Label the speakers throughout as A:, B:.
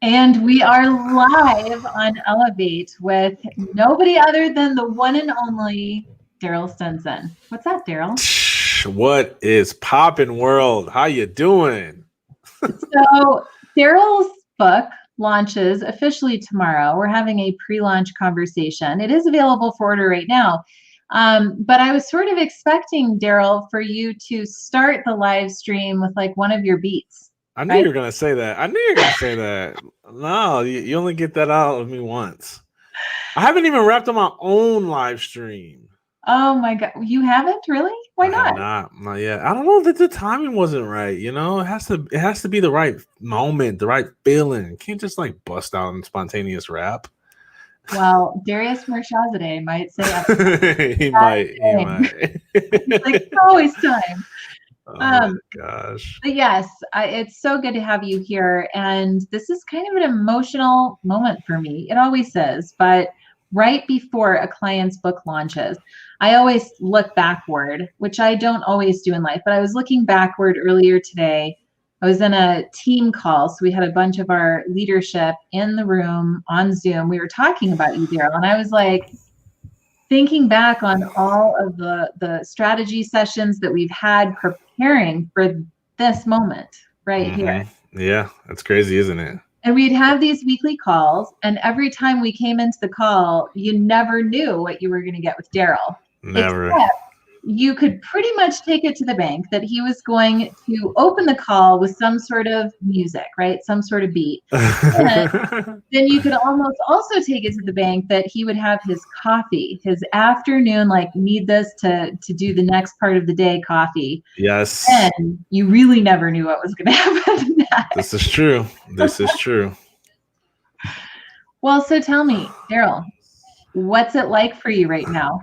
A: And we are live on Elevate with nobody other than the one and only Darryll Stinson. What's up, Darryll?
B: What is poppin' world? How you doing?
A: So Darryll's book launches officially tomorrow. We're having a pre-launch conversation. It is available for order right now. But I was sort of expecting, Darryll, for you to start the live stream with like one of your beats.
B: I knew you were gonna say that. I knew you were gonna say that. No, you only get that out of me once. I haven't even wrapped on my own live stream.
A: Oh my God, you haven't really? Why not?
B: Not yet. I don't know that the timing wasn't right. You know, it has to be the right moment, the right feeling. You can't just like bust out in spontaneous rap.
A: Well, Darius Mirshahzadeh might say
B: he might.
A: He's like, it's always time.
B: Oh my gosh.
A: But yes, it's so good to have you here. And this is kind of an emotional moment for me. It always is. But right before a client's book launches, I always look backward, which I don't always do in life. But I was looking backward earlier today. I was in a team call. So we had a bunch of our leadership in the room on Zoom. We were talking about you, Darryll. And I was like, thinking back on all of the strategy sessions that we've had preparing for this moment right here.
B: Yeah, that's crazy, isn't it?
A: And we'd have these weekly calls, and every time we came into the call, you never knew what you were going to get with Darryll.
B: Never.
A: Except you could pretty much take it to the bank that he was going to open the call with some sort of music, right? Some sort of beat. And then you could almost also take it to the bank that he would have his coffee, his afternoon, like need this to do the next part of the day coffee.
B: Yes.
A: And you really never knew what was going to happen next.
B: This is true. This is true.
A: Well, so tell me, Darryll, what's it like for you right now?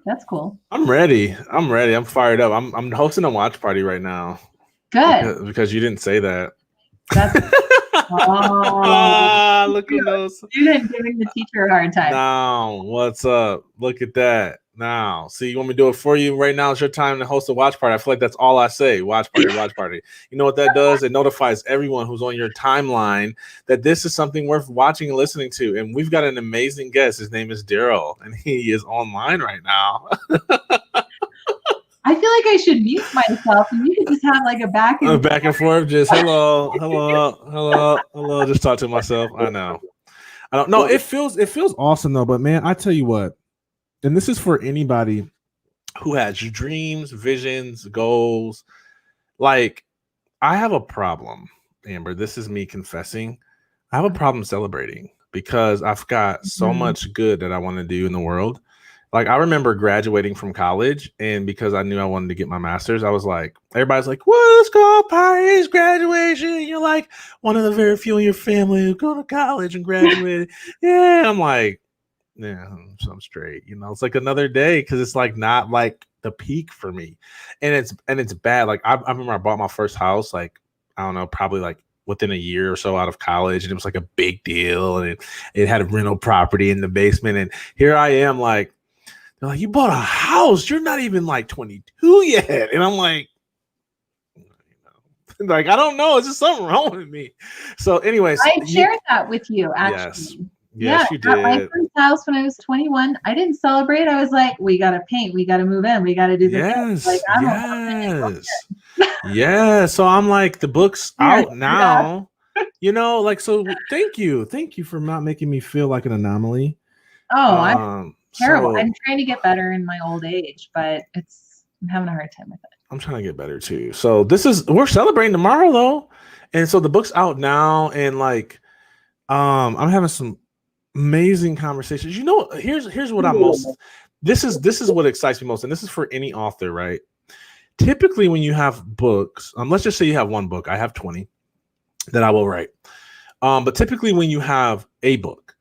A: That's cool.
B: I'm ready. I'm fired up. I'm hosting a watch party right now.
A: Good.
B: Because you didn't say that.
A: That's
B: look at those.
A: Student giving the teacher a hard time.
B: Now, what's up? Look at that. Now, see, you want me to do it for you right now? It's your time to host a watch party. I feel like that's all I say. Watch party, watch party. You know what that does? It notifies everyone who's on your timeline that this is something worth watching and listening to. And we've got an amazing guest. His name is Darryll, and he is online right now.
A: I feel like I should mute myself, and you could just have like a back and
B: forth. Just hello, just talk to myself. I don't know. It feels awesome though. But man, I tell you what. And this is for anybody who has dreams, visions, goals. Like, I have a problem, Amber. This is me confessing. I have a problem celebrating because I've got so much good that I want to do in the world. Like, I remember graduating from college, and because I knew I wanted to get my master's, I was like, everybody's like, well, let's go parties, graduation. You're like one of the very few in your family who go to college and graduated. Yeah, I'm like, yeah, so I'm straight. You know, it's like another day because it's like not like the peak for me, and it's bad. Like I remember I bought my first house, like I don't know, probably like within a year or so out of college, and it was like a big deal, and it had a rental property in the basement, and here I am, like they're like, you bought a house, you're not even like 22 yet, and I'm like, like I don't know, it's just something wrong with me. So, anyways,
A: I shared that with you actually.
B: Yes, you did.
A: At my first house when I was 21, I didn't celebrate. I was like, we got to paint. We got to move in. We got to do this. Like,
B: Yeah. So I'm like, the book's out now. You know, like, so thank you for not making me feel like an anomaly.
A: Oh, I'm terrible. So, I'm trying to get better in my old age, but I'm having a hard time with it.
B: I'm trying to get better too. So we're celebrating tomorrow though. And so the book's out now, and like, I'm having some amazing conversations. You know, here's what I'm most. This is what excites me most, and this is for any author, right? Typically, when you have books, let's just say you have one book. I have 20 that I will write. But typically, when you have a book,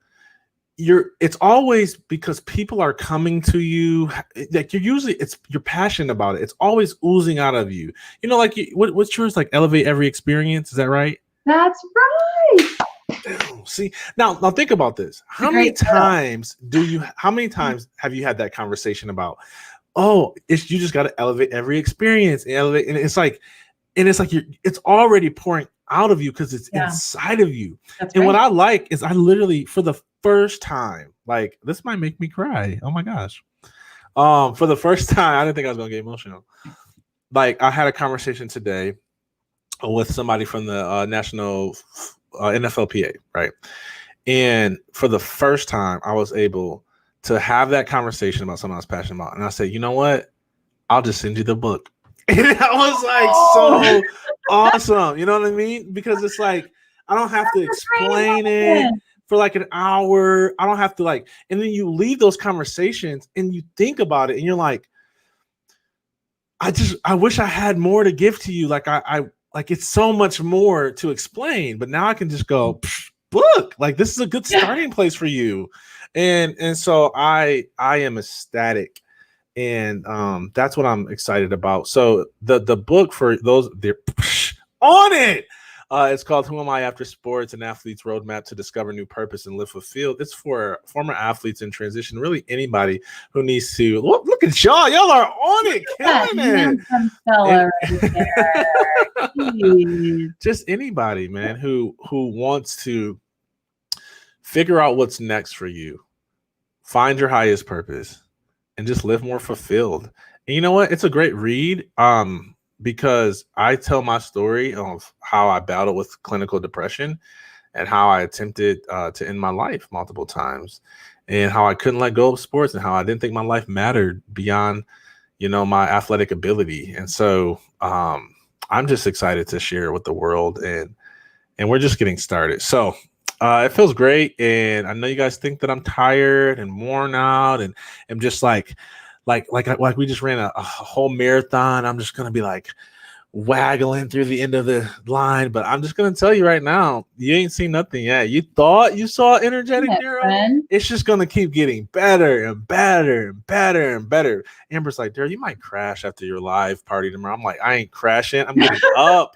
B: it's always because people are coming to you. Like you're passionate about it. It's always oozing out of you. You know, like what's yours? Like elevate every experience. Is that right?
A: That's right.
B: See, now think about this. How many times have you had that conversation about, you just got to elevate every experience and elevate, and it's like it's already pouring out of you because it's
A: Yeah.
B: inside of you.
A: That's
B: And
A: right.
B: what I like is I literally, for the first time, like this might make me cry. Oh my gosh. For the first time, I didn't think I was gonna get emotional. Like I had a conversation today with somebody from the national NFLPA, right? And for the first time, I was able to have that conversation about something I was passionate about. And I said, you know what? I'll just send you the book. And that was like so awesome. You know what I mean? Because it's like, I don't have to explain it for like an hour. I don't have to like, and then you leave those conversations and you think about it and you're like, I wish I had more to give to you. Like like it's so much more to explain, but now I can just go book. Like this is a good starting place for you. And so I am ecstatic. And that's what I'm excited about. So the book for those they're on it. It's called Who Am I After Sports? An Athlete's Roadmap to Discover New Purpose and Live Fulfilled. It's for former athletes in transition, really anybody who needs to. Look at y'all. Y'all are on it, killing it. Just anybody, man, who wants to figure out what's next for you, find your highest purpose, and just live more fulfilled. And you know what? It's a great read. Because I tell my story of how I battled with clinical depression and how I attempted to end my life multiple times and how I couldn't let go of sports and how I didn't think my life mattered beyond, my athletic ability. And so I'm just excited to share it with the world and we're just getting started. So it feels great. And I know you guys think that I'm tired and worn out and I'm just like we just ran a whole marathon. I'm just going to be like waggling through the end of the line, but I'm just going to tell you right now, you ain't seen nothing yet. You thought you saw energetic Darryll. It's just going to keep getting better and better and better and better. Amber's like, Darryll, you might crash after your live party tomorrow. I'm like, I ain't crashing. I'm getting up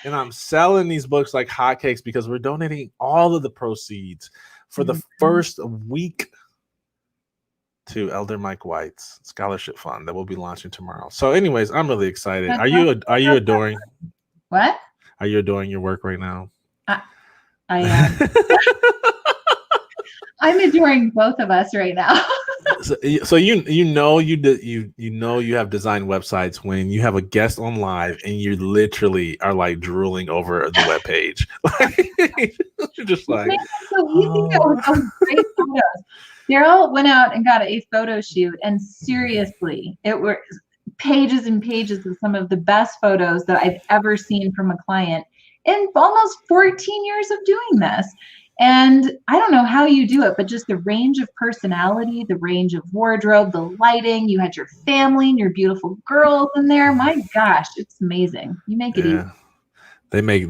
B: and I'm selling these books like hotcakes because we're donating all of the proceeds for the first week to Elder Mike White's scholarship fund that will be launching tomorrow. So anyways, I'm really excited. Are you adoring?
A: What?
B: Are you adoring your work right now?
A: I am. I'm adoring both of us right now.
B: So you know you have designed websites when you have a guest on live and you literally are like drooling over the web page. You're just like,
A: so easy. Those great photos. Darryll went out and got a photo shoot, and seriously, it were pages and pages of some of the best photos that I've ever seen from a client in almost 14 years of doing this. And I don't know how you do it, but just the range of personality, the range of wardrobe, the lighting, you had your family and your beautiful girls in there. My gosh, it's amazing. You make it easy.
B: They make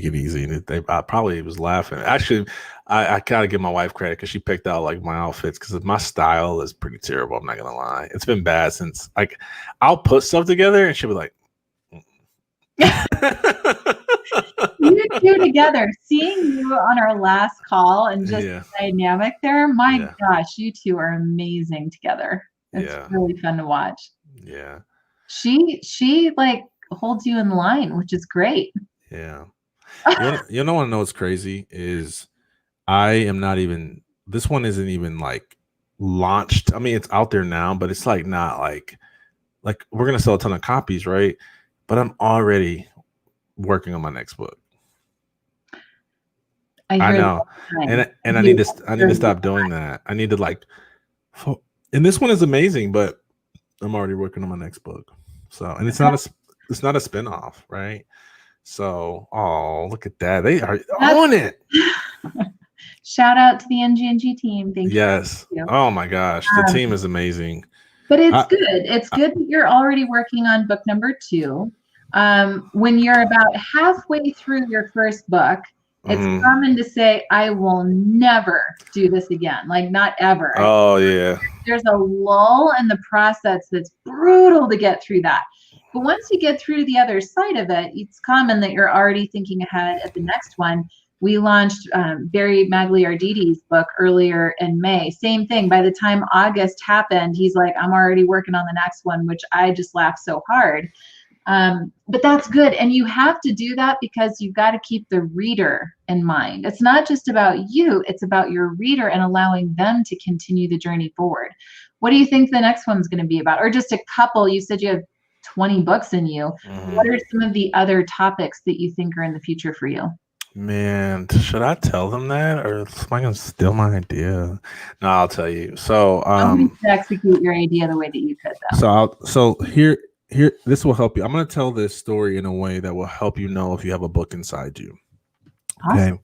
B: it easy. I probably was laughing. Actually, I gotta give my wife credit because she picked out like my outfits because my style is pretty terrible. I'm not gonna lie. It's been bad since like I'll put stuff together and she'll be like,
A: You two together, seeing you on our last call and just the dynamic there. My gosh, you two are amazing together. It's really fun to watch.
B: Yeah.
A: She like holds you in line, which is great.
B: Yeah. You know what I know what's crazy is I am not even, this one isn't even like launched. I mean, it's out there now, but it's like not like we're going to sell a ton of copies, right? But I'm already working on my next book. I know. And I need to stop doing that. I need to like, and this one is amazing, but I'm already working on my next book. So, and it's not a spinoff, right? So, oh, look at that. They are on it.
A: Shout out to the NG&G team. Thank you.
B: Yes. Oh my gosh. The team is amazing.
A: But it's good. It's good that you're already working on book number 2. When you're about halfway through your first book, it's common to say, I will never do this again. Like not ever.
B: Oh yeah.
A: There's a lull in the process that's brutal to get through that. But once you get through the other side of it, it's common that you're already thinking ahead at the next one. We launched Barry Magliardi's book earlier in May. Same thing. By the time August happened, he's like, I'm already working on the next one, which I just laughed so hard. But that's good. And you have to do that because you've got to keep the reader in mind. It's not just about you, it's about your reader and allowing them to continue the journey forward. What do you think the next one's going to be about? Or just a couple? You said you have 20 books in you. What are some of the other topics that you think are in the future for you?
B: Man, should I tell them that, or am I gonna steal my idea? No, I'll tell you. So,
A: Nobody could execute your idea the way that you could, though.
B: so here, this will help you. I'm gonna tell this story in a way that will help you know if you have a book inside you.
A: Awesome.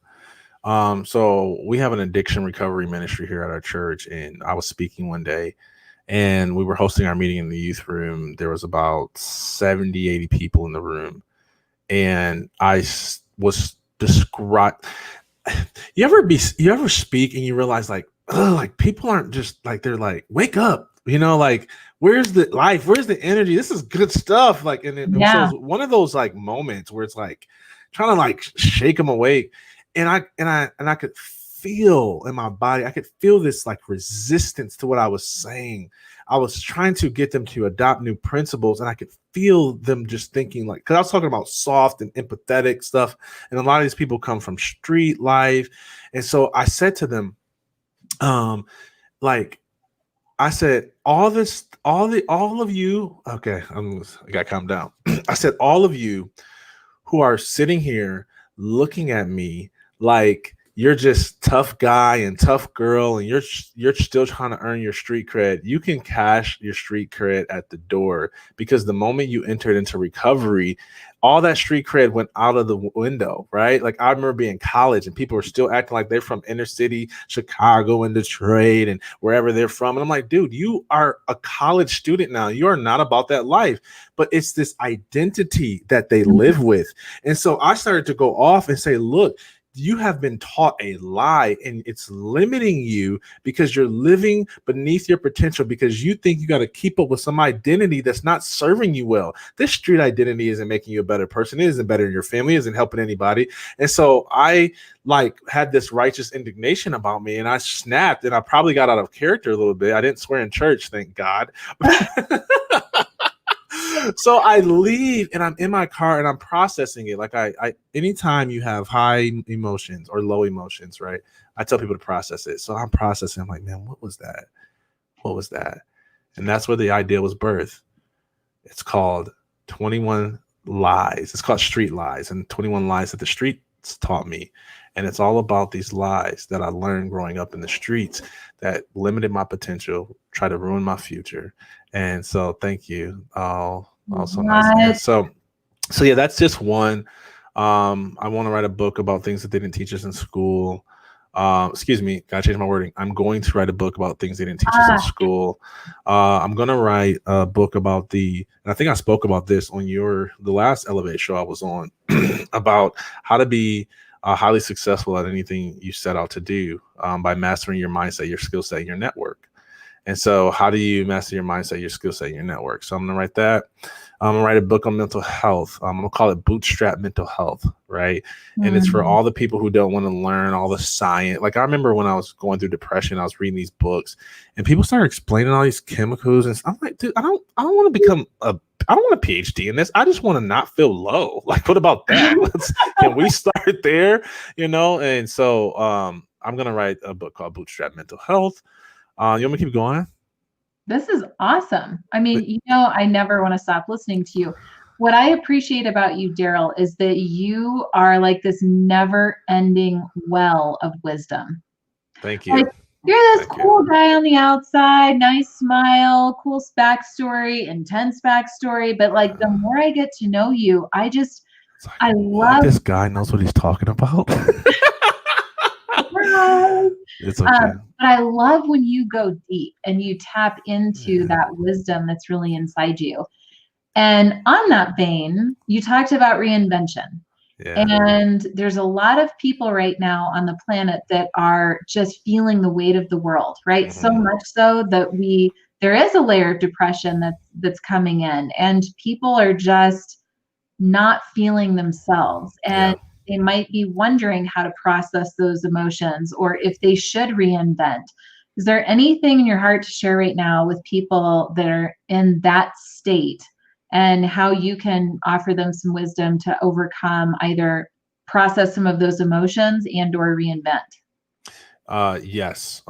B: Okay. So we have an addiction recovery ministry here at our church, and I was speaking one day, and we were hosting our meeting in the youth room. There was about 70, 80 people in the room, and I was described. You ever speak and you realize like people aren't just like, they're like, wake up, like, where's the life, where's the energy, this is good stuff, like, and so it's one of those like moments where it's like trying to like shake them awake, and I could feel in my body, I could feel this like resistance to what I was saying. I was trying to get them to adopt new principles, and I could feel them just thinking like, because I was talking about soft and empathetic stuff, and a lot of these people come from street life. And so I said to them, like, I said, all of you, okay, I gotta calm down. I said, all of you who are sitting here looking at me like you're just tough guy and tough girl, and you're still trying to earn your street cred. You can cash your street cred at the door, because the moment you entered into recovery, all that street cred went out of the window, right? Like, I remember being in college and people were still acting like they're from inner city Chicago and Detroit and wherever they're from. And I'm like, dude, you are a college student now. You are not about that life. But it's this identity that they live with. And so I started to go off and say, look, you have been taught a lie, and it's limiting you because you're living beneath your potential, because you think you got to keep up with some identity that's not serving you well. This street identity isn't making you a better person. It isn't better in your family. It isn't helping anybody. And so I like had this righteous indignation about me, and I snapped, and I probably got out of character a little bit. I didn't swear in church, thank God. So I leave, and I'm in my car, and I'm processing it. Like, I anytime you have high emotions or low emotions, right, I tell people to process it. So I'm processing. I'm like, man, what was that? What was that? And that's where the idea was birthed. It's called 21 Lies. It's called Street Lies, and 21 Lies that the streets taught me. And it's all about these lies that I learned growing up in the streets that limited my potential, tried to ruin my future. And so thank you. Also nice. So yeah, that's just one. I want to write a book about things that they didn't teach us in school. Excuse me, gotta change my wording. I'm going to write a book about things they didn't teach us in school. I'm gonna write a book about and I think I spoke about this on the last Elevate show I was on, about how to be highly successful at anything you set out to do, by mastering your mindset, your skill set, your network. And so how do you master your mindset, your skill set, your network? So I'm going to write that. I'm going to write a book on mental health. I'm going to call it Bootstrap Mental Health, right? And it's for all the people who don't want to learn all the science. Like, I remember when I was going through depression, I was reading these books, and people started explaining all these chemicals. And I'm like, dude, I don't want to become I don't want a PhD in this. I just want to not feel low. Like, what about that? Can we start there? And so I'm going to write a book called Bootstrap Mental Health. You want me to keep going?
A: This is awesome. I mean, I never want to stop listening to you. What I appreciate about you, Darryll, is that you are like this never-ending well of wisdom.
B: Thank you.
A: Like, you're this cool guy on the outside, nice smile, cool backstory, intense backstory. But like, the more I get to know you, I love
B: this guy knows what he's talking about. It's okay.
A: But I love when you go deep and you tap into that wisdom that's really inside you. And on that vein, you talked about reinvention. Yeah. And there's a lot of people right now on the planet that are just feeling the weight of the world, right? Mm-hmm. So much so that there is a layer of depression that's coming in, and people are just not feeling themselves. And they might be wondering how to process those emotions, or if they should reinvent. Is there anything in your heart to share right now with people that are in that state and how you can offer them some wisdom to overcome, either process some of those emotions and or reinvent.
B: Yes.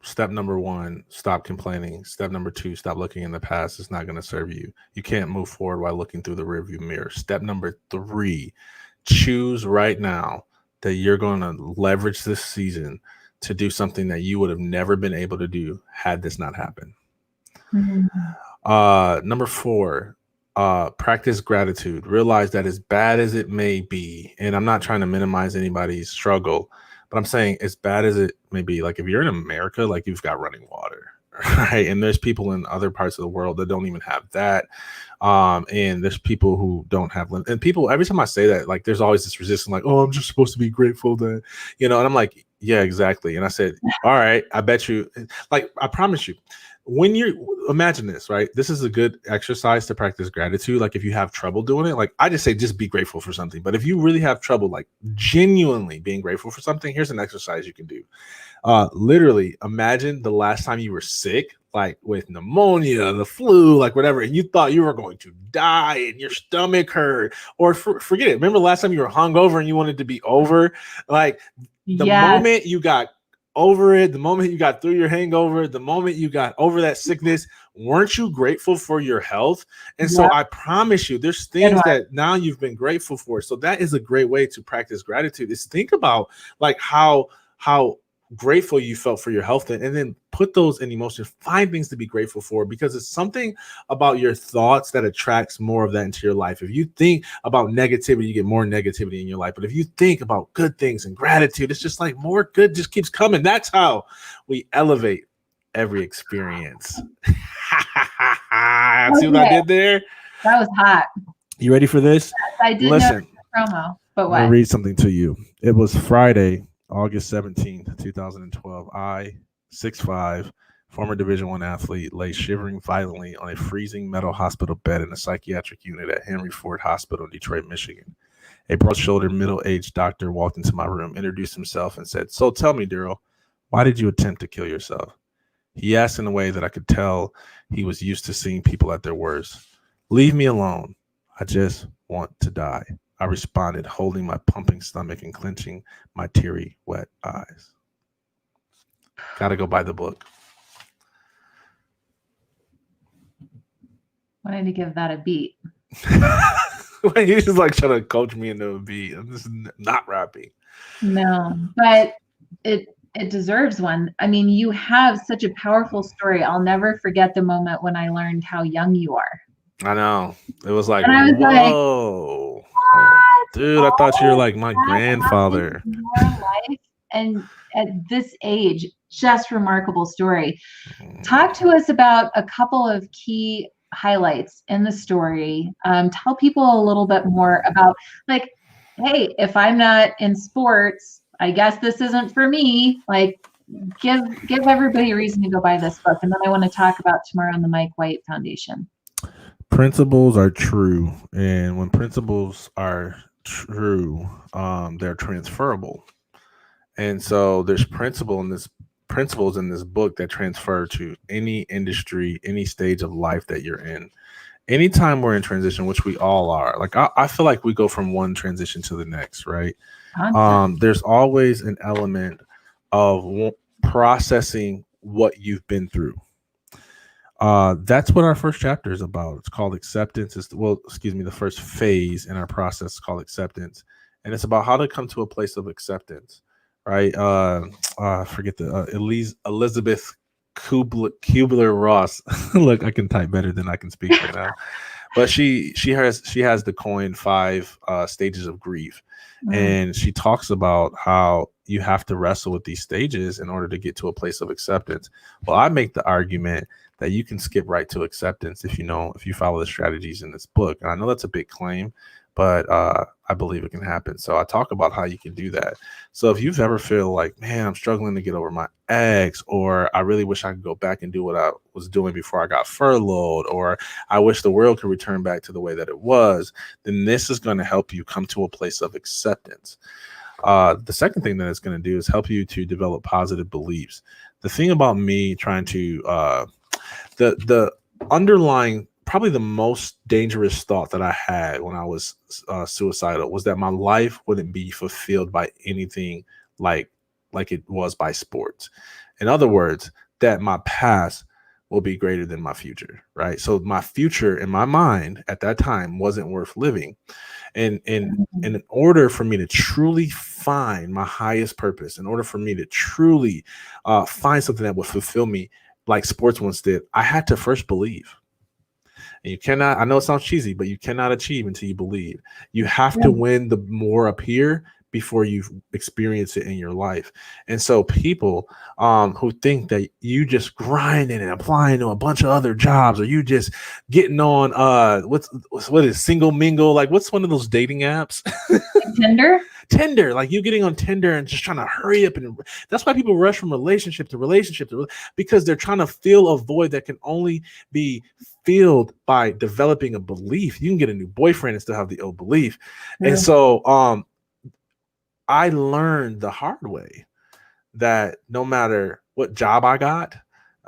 B: Step number 1, stop complaining. Step number 2, stop looking in the past. It's not going to serve you. You can't move forward while looking through the rearview mirror. Step number 3, choose right now that you're going to leverage this season to do something that you would have never been able to do had this not happened. Number 4, practice gratitude. Realize that as bad as it may be, and I'm not trying to minimize anybody's struggle, but I'm saying as bad as it may be, like if you're in America, like you've got running water, right? And there's people in other parts of the world that don't even have that. And there's people who don't have, and people, every time I say that, like there's always this resistance, like, oh, I'm just supposed to be grateful that, and I'm like, yeah, exactly. And I said, all right, I bet you, like, I promise you, when you imagine this, right? This is a good exercise to practice gratitude. Like if you have trouble doing it, like I just say, just be grateful for something. But if you really have trouble, like genuinely being grateful for something, here's an exercise you can do. Literally imagine the last time you were sick, like with pneumonia, the flu, like whatever, and you thought you were going to die and your stomach hurt, or forget it. Remember the last time you were hungover and you wanted to be over, like the moment you got over it, the moment you got through your hangover, the moment you got over that sickness, weren't you grateful for your health? And so I promise you, there's things that now you've been grateful for. So that is a great way to practice gratitude, is think about like how grateful you felt for your health, and then put those in emotions, find things to be grateful for, because it's something about your thoughts that attracts more of that into your life. If you think about negativity, you get more negativity in your life. But if you think about good things and gratitude, it's just like more good just keeps coming. That's how we elevate every experience. See what I did there?
A: That was hot.
B: You ready for this?
A: Yes, I did. Listen, promo, but what?
B: I'm gonna read something to you. It was Friday, August 17th, 2012. I, 6'5", former Division I athlete, lay shivering violently on a freezing metal hospital bed in a psychiatric unit at Henry Ford Hospital in Detroit, Michigan. A broad-shouldered, middle-aged doctor walked into my room, introduced himself, and said, "So tell me, Darryll, why did you attempt to kill yourself?" He asked in a way that I could tell he was used to seeing people at their worst. "Leave me alone. I just want to die," I responded, holding my pumping stomach and clenching my teary, wet eyes. Gotta go buy the book.
A: Wanted to give that a beat.
B: You just like trying to coach me into a beat. I'm just not rapping.
A: No, but it deserves one. I mean, you have such a powerful story. I'll never forget the moment when I learned how young you are.
B: I know. It was like,
A: and I was
B: whoa.
A: Like,
B: dude, I thought you were like my grandfather.
A: In your life, and at this age, just remarkable story. Talk to us about a couple of key highlights in the story. Tell people a little bit more about, like, hey, if I'm not in sports, I guess this isn't for me. Like, give everybody a reason to go buy this book. And then I want to talk about tomorrow on the Mike White Foundation.
B: Principles are true, and when principles are true, they're transferable. And so there's principles in this book that transfer to any industry, any stage of life that you're in. Anytime we're in transition, which we all are, like I feel like we go from one transition to the next, right? There's always an element of processing what you've been through. That's what our first chapter is about. It's called acceptance. The first phase in our process is called acceptance. And it's about how to come to a place of acceptance, right? I forget Elizabeth Kubler-Ross. Look, I can type better than I can speak right now. But she has the coin 5 stages of grief. And she talks about how you have to wrestle with these stages in order to get to a place of acceptance. Well, I make the argument that you can skip right to acceptance if you follow the strategies in this book. And I know that's a big claim, but I believe it can happen. So I talk about how you can do that. So if you've ever feel like, man, I'm struggling to get over my ex, or I really wish I could go back and do what I was doing before I got furloughed, or I wish the world could return back to the way that it was, then this is going to help you come to a place of acceptance. The second thing that it's going to do is help you to develop positive beliefs. The thing about me trying to the underlying probably the most dangerous thought that I had when I was suicidal was that my life wouldn't be fulfilled by anything like it was by sports. In other words, that my past will be greater than my future, right? So my future in my mind at that time wasn't worth living. And in order for me to truly find my highest purpose, in order for me to truly find something that would fulfill me like sports once did, I had to first believe. And you cannot, I know it sounds cheesy, but you cannot achieve until you believe. You have to win the more up here before you experience it in your life. And so people who think that you just grinding and applying to a bunch of other jobs, or you just getting on what is single mingle, like what's one of those dating apps? Tinder, like you getting on Tinder and just trying to hurry up. And that's why people rush from relationship to relationship because they're trying to fill a void that can only be filled by developing a belief. You can get a new boyfriend and still have the old belief. And so I learned the hard way that no matter what job I got,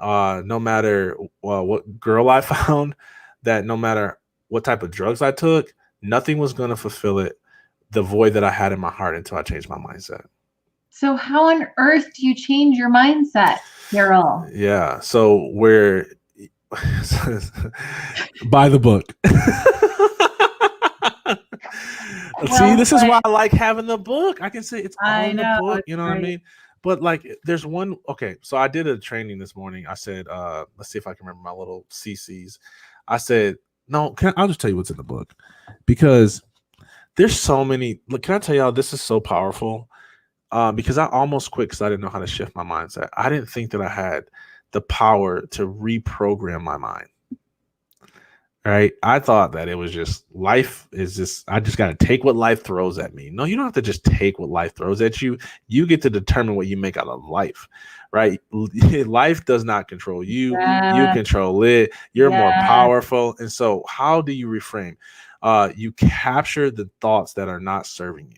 B: no matter what girl I found, that no matter what type of drugs I took, nothing was going to fulfill the void that I had in my heart until I changed my mindset.
A: So how on earth do you change your mindset, Darryll?
B: Yeah. So we're buy the book. See, this is why I like having the book. I can say it's on the book. You know what I mean? But like, there's one. Okay, so I did a training this morning. I said, let's see if I can remember my little CCs. I said, no, I'll just tell you what's in the book, because there's so many. Look, can I tell y'all, this is so powerful? Because I almost quit because I didn't know how to shift my mindset. I didn't think that I had the power to reprogram my mind. Right? I thought that it was just life is just, I just got to take what life throws at me. No, you don't have to just take what life throws at you. You get to determine what you make out of life, right? Life does not control you. You control it. You're more powerful. And so how do you reframe? You capture the thoughts that are not serving you.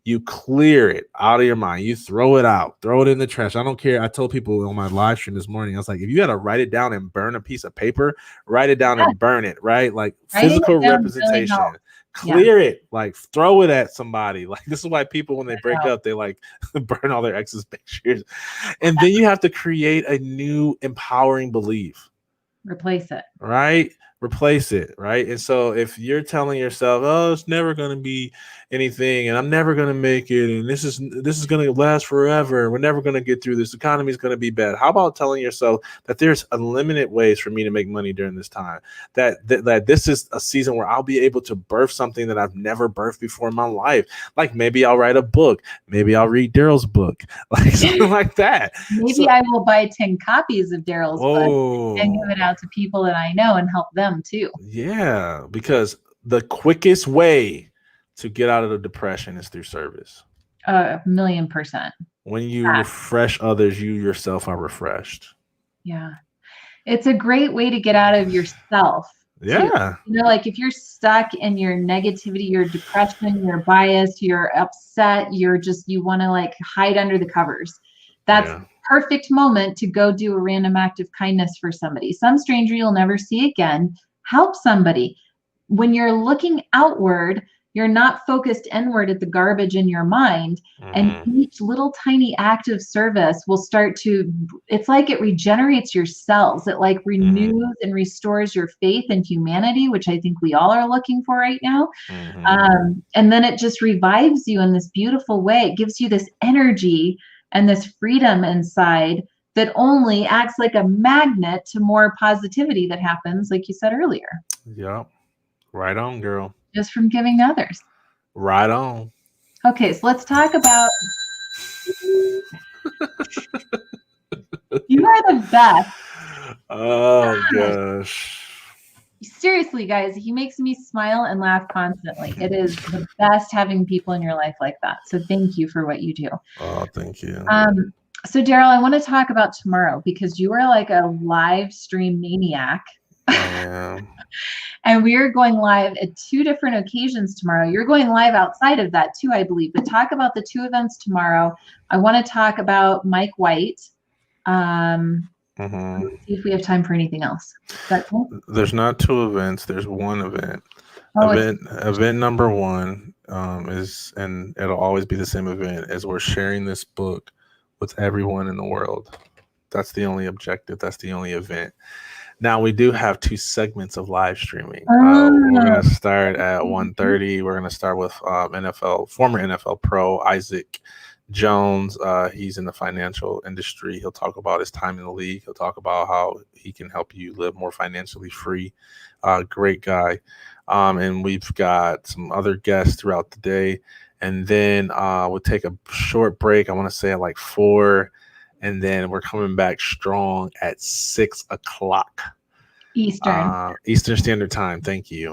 B: You clear it out of your mind. You throw it out, throw it in the trash. I don't care. I told people on my live stream this morning, I was like, if you got to write it down and burn a piece of paper, write it down and burn it, right? Like physical representation, really clear it, like throw it at somebody. Like this is why people, when they break up, they like burn all their ex's pictures. And then you have to create a new empowering belief.
A: Replace it.
B: Right? Replace it, right? And so if you're telling yourself, oh, it's never going to be anything and I'm never going to make it and this is going to last forever, we're never going to get through this, economy is going to be bad. How about telling yourself that there's unlimited ways for me to make money during this time, that this is a season where I'll be able to birth something that I've never birthed before in my life. Like maybe I'll write a book, maybe I'll read Darryl's book, like something like that.
A: Maybe I will buy 10 copies of Darryl's book and give it out to people that I know and help them too.
B: Yeah, because the quickest way to get out of the depression is through service.
A: 1,000,000%.
B: When you refresh others, you yourself are refreshed.
A: Yeah. It's a great way to get out of yourself.
B: Yeah.
A: You know, like if you're stuck in your negativity, your depression, you're biased, you're upset, you want to like hide under the covers. That's perfect moment to go do a random act of kindness for somebody. Some stranger you'll never see again. Help somebody. When you're looking outward, you're not focused inward at the garbage in your mind. And each little tiny act of service will start to, it's like it regenerates your cells. It like renews and restores your faith in humanity, which I think we all are looking for right now. And then it just revives you in this beautiful way. It gives you this energy and this freedom inside that only acts like a magnet to more positivity that happens, like you said earlier.
B: Yeah. Right on, girl.
A: Just from giving to others.
B: Right on.
A: Okay, so let's talk about you are the best.
B: Oh gosh.
A: Seriously, guys, he makes me smile and laugh constantly. It is the best having people in your life like that. So thank you for what you do.
B: Oh, thank you.
A: So Darryll, I want to talk about tomorrow because you are like a live stream maniac.
B: I am.
A: And we are going live at 2 different occasions tomorrow. You're going live outside of that too, I believe. But talk about the 2 events tomorrow. I want to talk about Mike White. See if we have time for anything else. That's it?
B: There's not 2 events. There's 1 event.
A: Oh,
B: Event number 1 is, and it'll always be the same event, is we're sharing this book with everyone in the world. That's the only objective. That's the only event. Now we do have 2 segments of live streaming. We're gonna start at 1:30. We're gonna start with former NFL pro Isaac Jones. He's in the financial industry. He'll talk about his time in the league. He'll talk about how he can help you live more financially free. Great guy. And we've got some other guests throughout the day. And then we'll take a short break. I want to say at like 4. And then we're coming back strong at 6 o'clock. Eastern Standard Time. Thank you.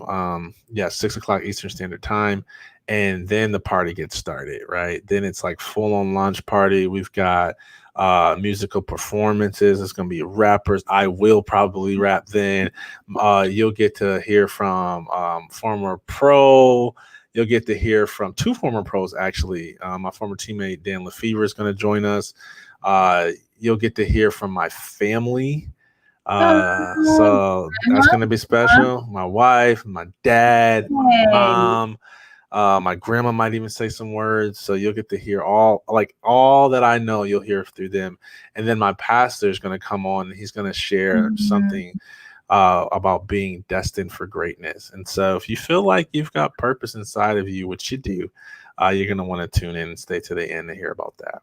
B: 6 o'clock Eastern Standard Time. And then the party gets started, right? Then it's like full on launch party. We've got musical performances. It's going to be rappers. I will probably rap then. You'll get to hear from former pro. You'll get to hear from 2 former pros, actually. My former teammate, Dan Lefevre, is going to join us. You'll get to hear from my family. So that's going to be special. My wife, my dad, my mom, my grandma might even say some words. So you'll get to hear all that I know, you'll hear through them. And then my pastor is going to come on and he's going to share something about being destined for greatness. And so if you feel like you've got purpose inside of you, which you do, you're going to want to tune in and stay to the end to hear about that.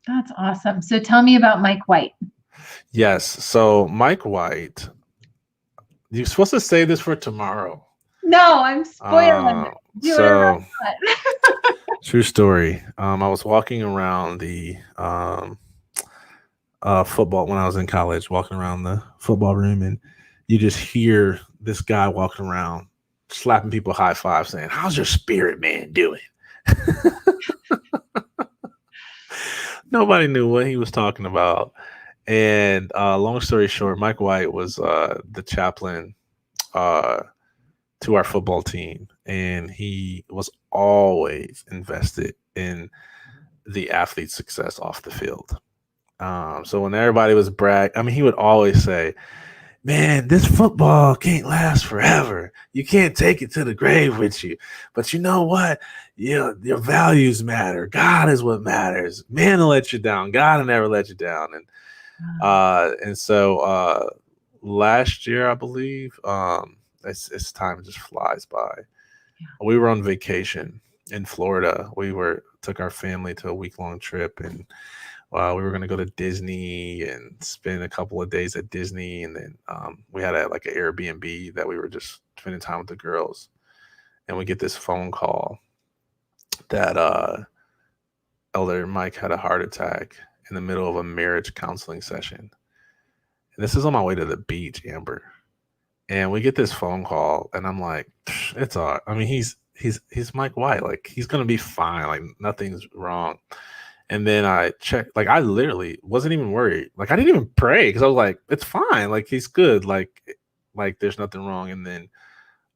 A: That's awesome. So tell me about Mike White.
B: Yes. So Mike White, you're supposed to say this for tomorrow.
A: No, I'm spoiling it.
B: True story. I was walking around the football when I was in college, walking around the football room, and you just hear this guy walking around, slapping people high five, saying, "How's your spirit man doing?" Nobody knew what he was talking about. And long story short, Mike White was the chaplain to our football team, and he was always invested in the athlete's success off the field. So when everybody was he would always say, "Man, this football can't last forever. You can't take it to the grave with you. But you know what? Your values matter. God is what matters. Man will let you down. God will never let you down." And so last year, I believe, it's time just flies by. Yeah. We were on vacation in Florida. Took our family to a week-long trip, and we were going to go to Disney and spend a couple of days at Disney. And then we had an Airbnb that we were just spending time with the girls. And we get this phone call that Elder Mike had a heart attack in the middle of a marriage counseling session. And this is on my way to the beach, Amber. And we get this phone call, and I'm like, it's all right. I mean, he's Mike White. Like, he's going to be fine. Like, nothing's wrong. And then I checked, I literally wasn't even worried. I didn't even pray because I was like, it's fine. Like, he's good. Like there's nothing wrong. And then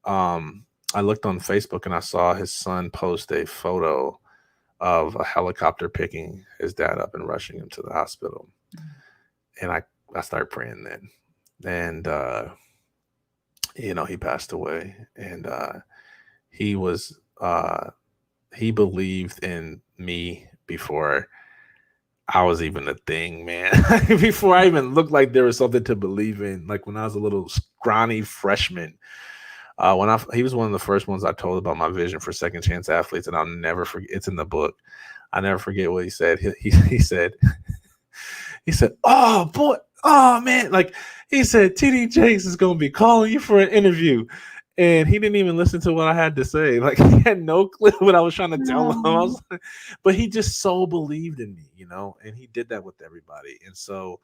B: I looked on Facebook and I saw his son post a photo of a helicopter picking his dad up and rushing him to the hospital. And I started praying then. And, he passed away. And he believed in me before I was even a thing, man. Before I even looked like there was something to believe in. Like when I was a little scrawny freshman, he was one of the first ones I told about my vision for second chance athletes, and I'll never forget. It's in the book. I never forget what he said. He said, "Oh boy, oh man!" Like he said, "TD Jakes is gonna be calling you for an interview." And he didn't even listen to what I had to say. Like, he had no clue what I was trying to tell him. But he just so believed in me, and he did that with everybody. And so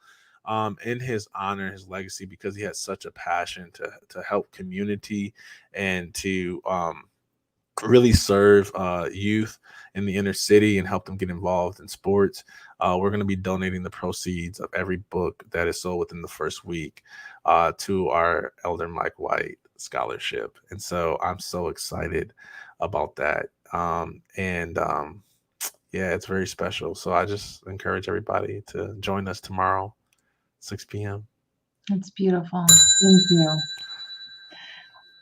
B: in his honor, his legacy, because he had such a passion to help community and to really serve youth in the inner city and help them get involved in sports, we're going to be donating the proceeds of every book that is sold within the first week to our Elder Mike White scholarship. And so I'm so excited about that. Yeah, it's very special. So I just encourage everybody to join us tomorrow 6 p.m.
A: That's beautiful. Thank you.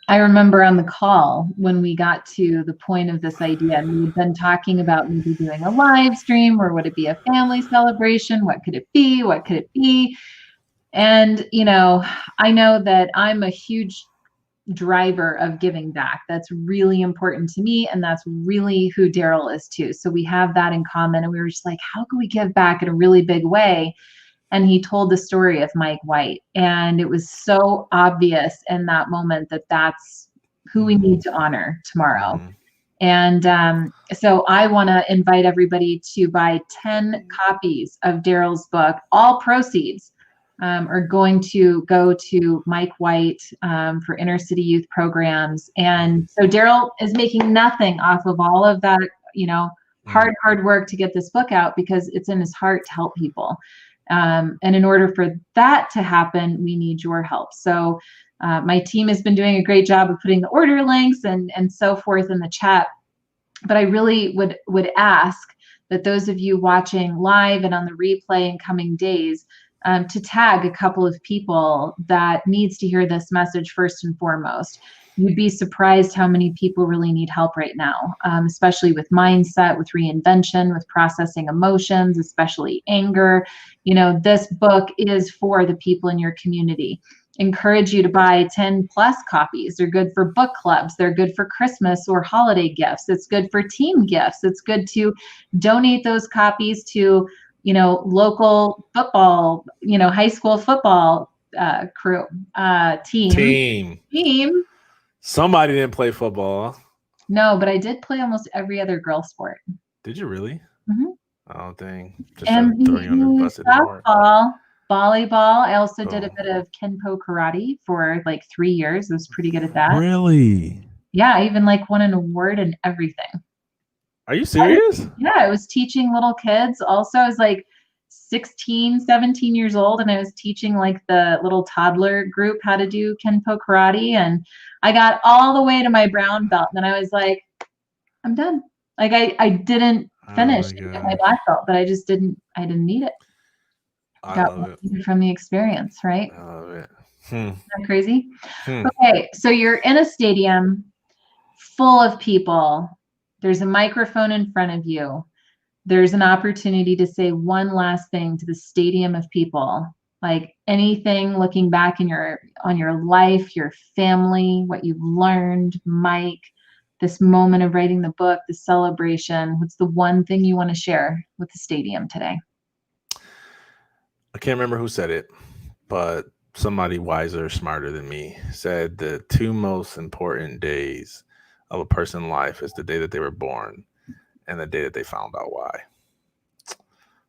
A: I remember on the call when we got to the point of this idea, and we had been talking about maybe doing a live stream, or would it be a family celebration? What could it be? What could it be? And, you know, I know that I'm a huge driver of giving back. That's really important to me. And that's really who Darryll is too. So we have that in common. And we were just like, how can we give back in a really big way? And he told the story of Mike White. And it was so obvious in that moment that that's who we need to honor tomorrow. And so I want to invite everybody to buy 10 copies of Darryll's book. All proceeds are going to go to Mike White for inner city youth programs. And so Darryll is making nothing off of all of that, you know, hard work to get this book out, because it's in his heart to help people. And in order for that to happen, we need your help. So my team has been doing a great job of putting the order links and so forth in the chat. But I really would ask that those of you watching live and on the replay in coming days, to tag a couple of people that needs to hear this message first and foremost. You'd be surprised how many people really need help right now, especially with mindset, with reinvention, with processing emotions, especially anger. You know, this book is for the people in your community. Encourage you to buy 10 plus copies. They're good for book clubs. They're good for Christmas or holiday gifts. It's good for team gifts. It's good to donate those copies to, you know, local football, you know, high school football crew, team.
B: Somebody didn't play football.
A: No, but I did play almost every other girl sport.
B: Did you really?
A: Mm-hmm.
B: Oh, dang. Just
A: and
B: throw you under the bus
A: softball, volleyball. I also did a bit of Kenpo karate for like 3 years. I was pretty good at that.
B: Really?
A: Yeah, I even like won an award and everything.
B: Are you serious?
A: I was teaching little kids. Also, I was like 16, 17 years old, and I was teaching like the little toddler group how to do Kenpo karate. And I got all the way to my brown belt. And then I was like, I'm done. Like I didn't finish to get my black belt, but I didn't need it.
B: I
A: got
B: love it.
A: from the experience, right?
B: I love it.
A: Isn't that crazy? Okay, so you're in a stadium full of people. There's a microphone in front of you. There's an opportunity to say one last thing to the stadium of people, like anything looking back on your life, your family, what you've learned, Mike, this moment of writing the book, the celebration. What's the one thing you want to share with the stadium today?
B: I can't remember who said it, but somebody wiser, smarter than me said the two most important days of a person's life is the day that they were born and the day that they found out why.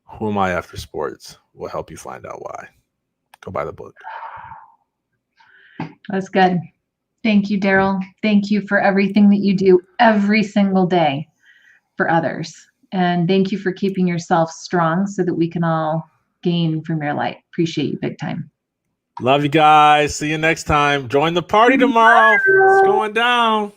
B: Who Am I After Sports will help you find out why. Go buy the book.
A: That's good. Thank you, Darryll. Thank you for everything that you do every single day for others. And thank you for keeping yourself strong so that we can all gain from your light. Appreciate you big time.
B: Love you guys. See you next time. Join the party tomorrow. It's going down.